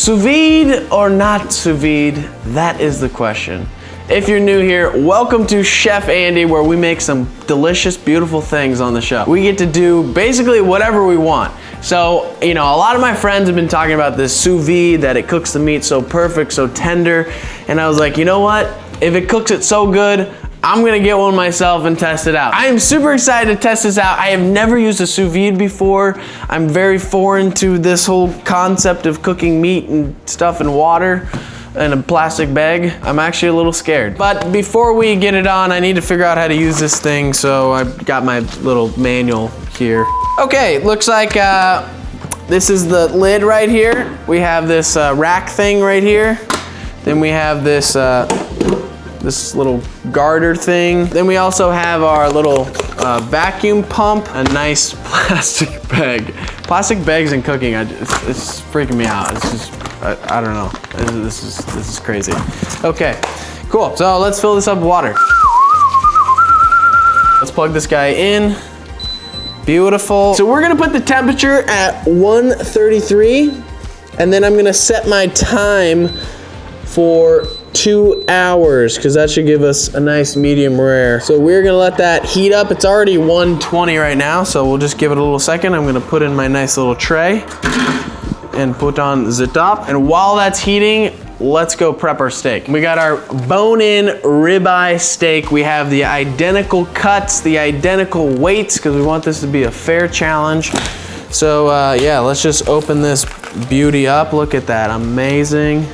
Sous vide or not sous vide? That is the question. If you're new here, welcome to Chef Andy, where we make some delicious, beautiful things on the show. We get to do basically whatever we want. So, you know, a lot of my friends have been talking about this sous vide, that it cooks the meat so perfect, so tender. And I was like, you know what? If it cooks it so good, I'm gonna get one myself and test it out. I am super excited to test this out. I have never used a sous vide before. I'm very foreign to this whole concept of cooking meat and stuff in water in a plastic bag. I'm actually a little scared. But before we get it on, I need to figure out how to use this thing, so I've got my little manual here. Okay, looks like this is the lid right here. We have this rack thing right here. Then we have this this little garter thing. Then we also have our little vacuum pump, a nice plastic bag. Plastic bags in cooking, it's freaking me out. It's just, I don't know. This is crazy. Okay, cool. So let's fill this up with water. Let's plug this guy in. Beautiful. So we're gonna put the temperature at 133, and then I'm gonna set my time for 2 hours, because that should give us a nice medium rare. So we're gonna let that heat up. It's already 120 right now, so we'll just give it a little second. I'm gonna put in my nice little tray and put on the top. And while that's heating, let's go prep our steak. We got our bone-in ribeye steak. We have the identical cuts, the identical weights, because we want this to be a fair challenge. So yeah, let's just open this beauty up. Look at that, amazing.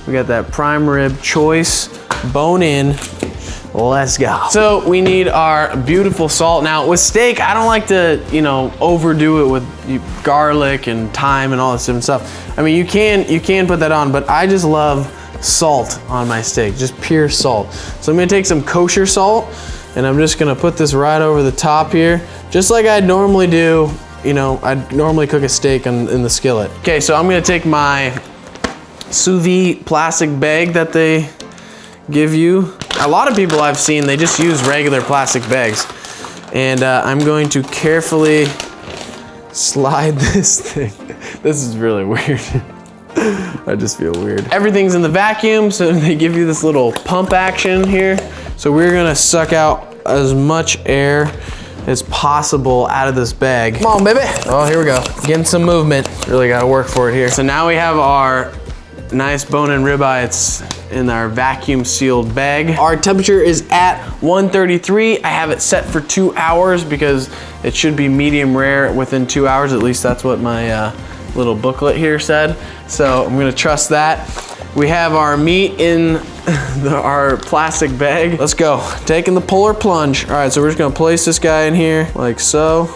We got that prime rib choice, bone in. Let's go. So we need our beautiful salt. Now with steak, I don't like to, you know, overdo it with garlic and thyme and all this different stuff. I mean, you can put that on, but I just love salt on my steak, just pure salt. So I'm gonna take some kosher salt, and I'm just gonna put this right over the top here, just like I'd normally do. You know, I'd normally cook a steak in the skillet. Okay, so I'm gonna take my sous vide plastic bag that they give you. A lot of people I've seen, they just use regular plastic bags. And I'm going to carefully slide this thing. This is really weird. I just feel weird. Everything's in the vacuum, so they give you this little pump action here. So we're gonna suck out as much air as possible out of this bag. Come on, baby. Oh, here we go. Getting some movement. Really gotta work for it here. So now we have our nice bone-in ribeye. It's in our vacuum sealed bag. Our temperature is at 133. I have it set for 2 hours because it should be medium rare within 2 hours. At least that's what my little booklet here said. So I'm gonna trust that. We have our meat in our plastic bag. Let's go. Taking the polar plunge. All right, so we're just gonna place this guy in here like so.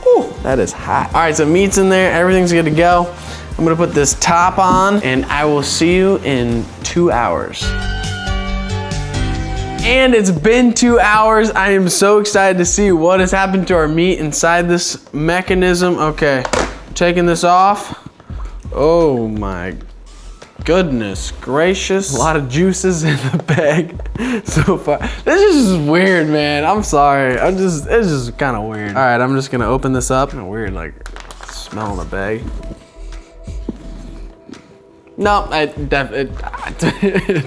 Ooh, that is hot. All right, so meat's in there. Everything's good to go. I'm gonna put this top on, and I will see you in 2 hours. And it's been 2 hours. I am so excited to see what has happened to our meat inside this mechanism. Okay, taking this off. Oh my goodness gracious. A lot of juices in the bag so far. This is just weird, man. I'm sorry. It's just kind of weird. All right, I'm just gonna open this up. Kind of weird, like smelling the bag. No, it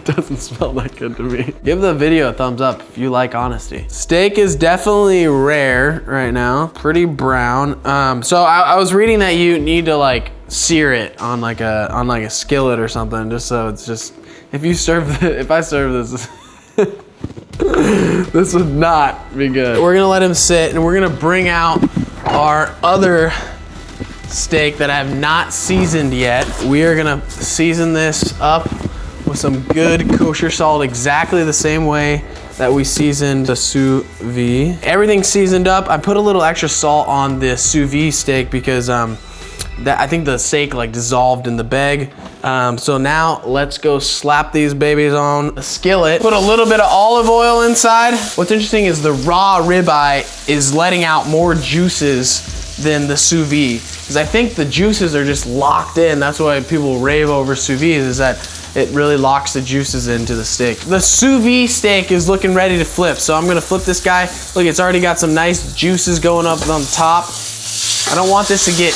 doesn't smell that good to me. Give the video a thumbs up if you like honesty. Steak is definitely rare right now, pretty brown. So I was reading that you need to like sear it on like a skillet or something, just so it's just, if I serve this, this would not be good. We're gonna let him sit, and we're gonna bring out our other steak that I have not seasoned yet. We are gonna season this up with some good kosher salt, exactly the same way that we seasoned the sous vide. Everything's seasoned up. I put a little extra salt on the sous vide steak because I think the steak like dissolved in the bag. So now let's go slap these babies on a skillet. Put a little bit of olive oil inside. What's interesting is the raw ribeye is letting out more juices than the sous vide, because I think the juices are just locked in. That's why people rave over sous vide, is that it really locks the juices into the steak. The sous vide steak is looking ready to flip, so I'm gonna flip this guy. Look, it's already got some nice juices going up on the top. I don't want this to get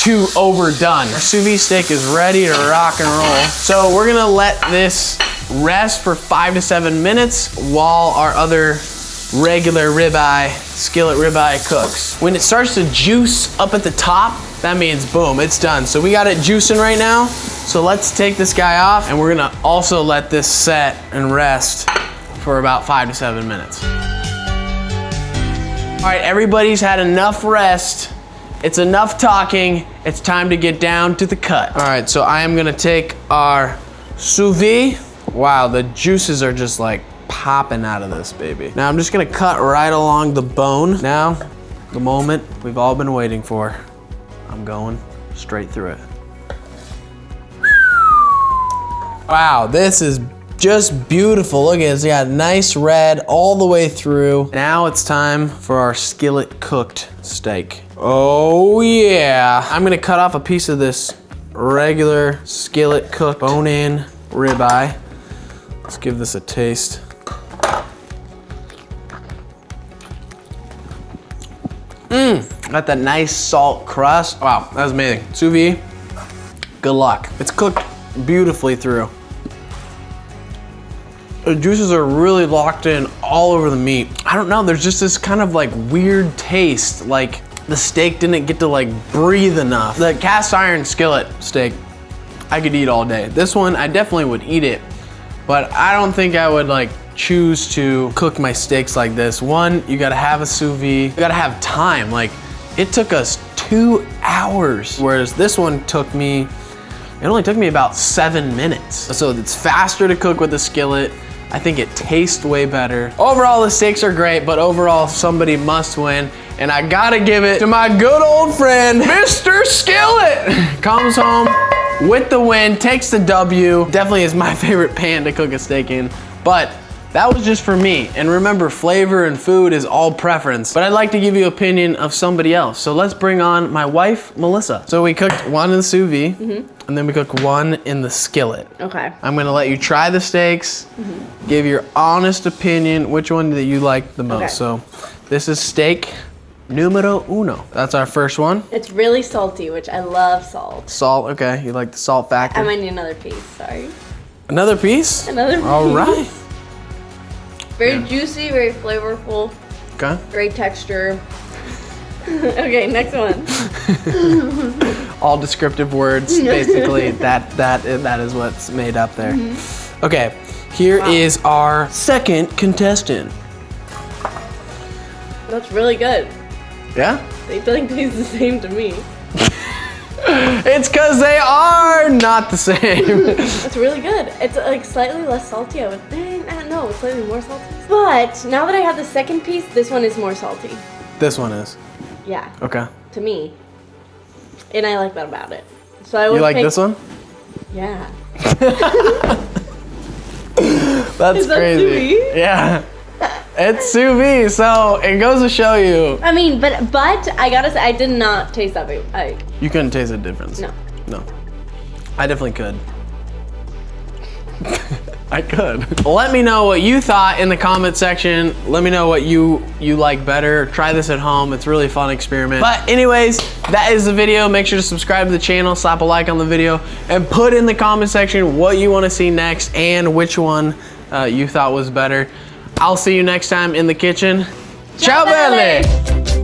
too overdone. Our sous vide steak is ready to rock and roll. So we're gonna let this rest for 5 to 7 minutes while our other regular ribeye, skillet ribeye cooks. When it starts to juice up at the top, that means boom, it's done. So we got it juicing right now. So let's take this guy off, and we're gonna also let this set and rest for about 5 to 7 minutes. All right, everybody's had enough rest. It's enough talking. It's time to get down to the cut. All right, so I am gonna take our sous vide. Wow, the juices are just like popping out of this baby. Now I'm just gonna cut right along the bone. Now, the moment we've all been waiting for. I'm going straight through it. Wow, this is just beautiful. Look at it, it's got nice red all the way through. Now it's time for our skillet cooked steak. Oh yeah. I'm gonna cut off a piece of this regular skillet cooked bone-in ribeye. Let's give this a taste. Got that nice salt crust. Wow, that was amazing. Sous vide, good luck. It's cooked beautifully through. The juices are really locked in all over the meat. I don't know, there's just this kind of like weird taste, like the steak didn't get to like breathe enough. The cast iron skillet steak, I could eat all day. This one, I definitely would eat it, but I don't think I would like choose to cook my steaks like this. One, you gotta have a sous vide, you gotta have time. Like, it took us 2 hours, whereas this one took me, it only took me about 7 minutes. So it's faster to cook with the skillet. I think it tastes way better. Overall, the steaks are great, but overall, somebody must win. And I gotta give it to my good old friend, Mr. Skillet. Comes home with the win, takes the W. Definitely is my favorite pan to cook a steak in, but that was just for me. And remember, flavor and food is all preference, but I'd like to give you an opinion of somebody else. So let's bring on my wife, Melissa. So we cooked one in the sous vide, and then we cooked one in the skillet. Okay. I'm gonna let you try the steaks, give your honest opinion, which one that you like the most. Okay. So this is steak numero uno. That's our first one. It's really salty, which I love salt. Salt, okay, you like the salt factor. I might need another piece, sorry. Another piece? Another piece. All right. Very juicy, very flavorful, Okay. great texture. Okay, next one. All descriptive words, basically. that is what's made up there. Okay, here is our second contestant. That's really good. Yeah? They don't taste the same to me. It's because they are not the same. It's really good. It's like slightly less salty. I don't know, it's slightly more salty. But now that I have the second piece, this one is more salty. This one is. Yeah. Okay. To me. And I like that about it. So I would You like pick, this one? Yeah. That's Is that crazy. sous vide? Yeah. It's sous vide, so it goes to show you. I mean, but I gotta say, I did not taste that big. You couldn't taste the difference. No. No. I definitely could. I could. Let me know what you thought in the comment section. Let me know what you like better. Try this at home. It's a really fun experiment. But anyways, that is the video. Make sure to subscribe to the channel, slap a like on the video, and put in the comment section what you want to see next and which one you thought was better. I'll see you next time in the kitchen. Ciao, Belle!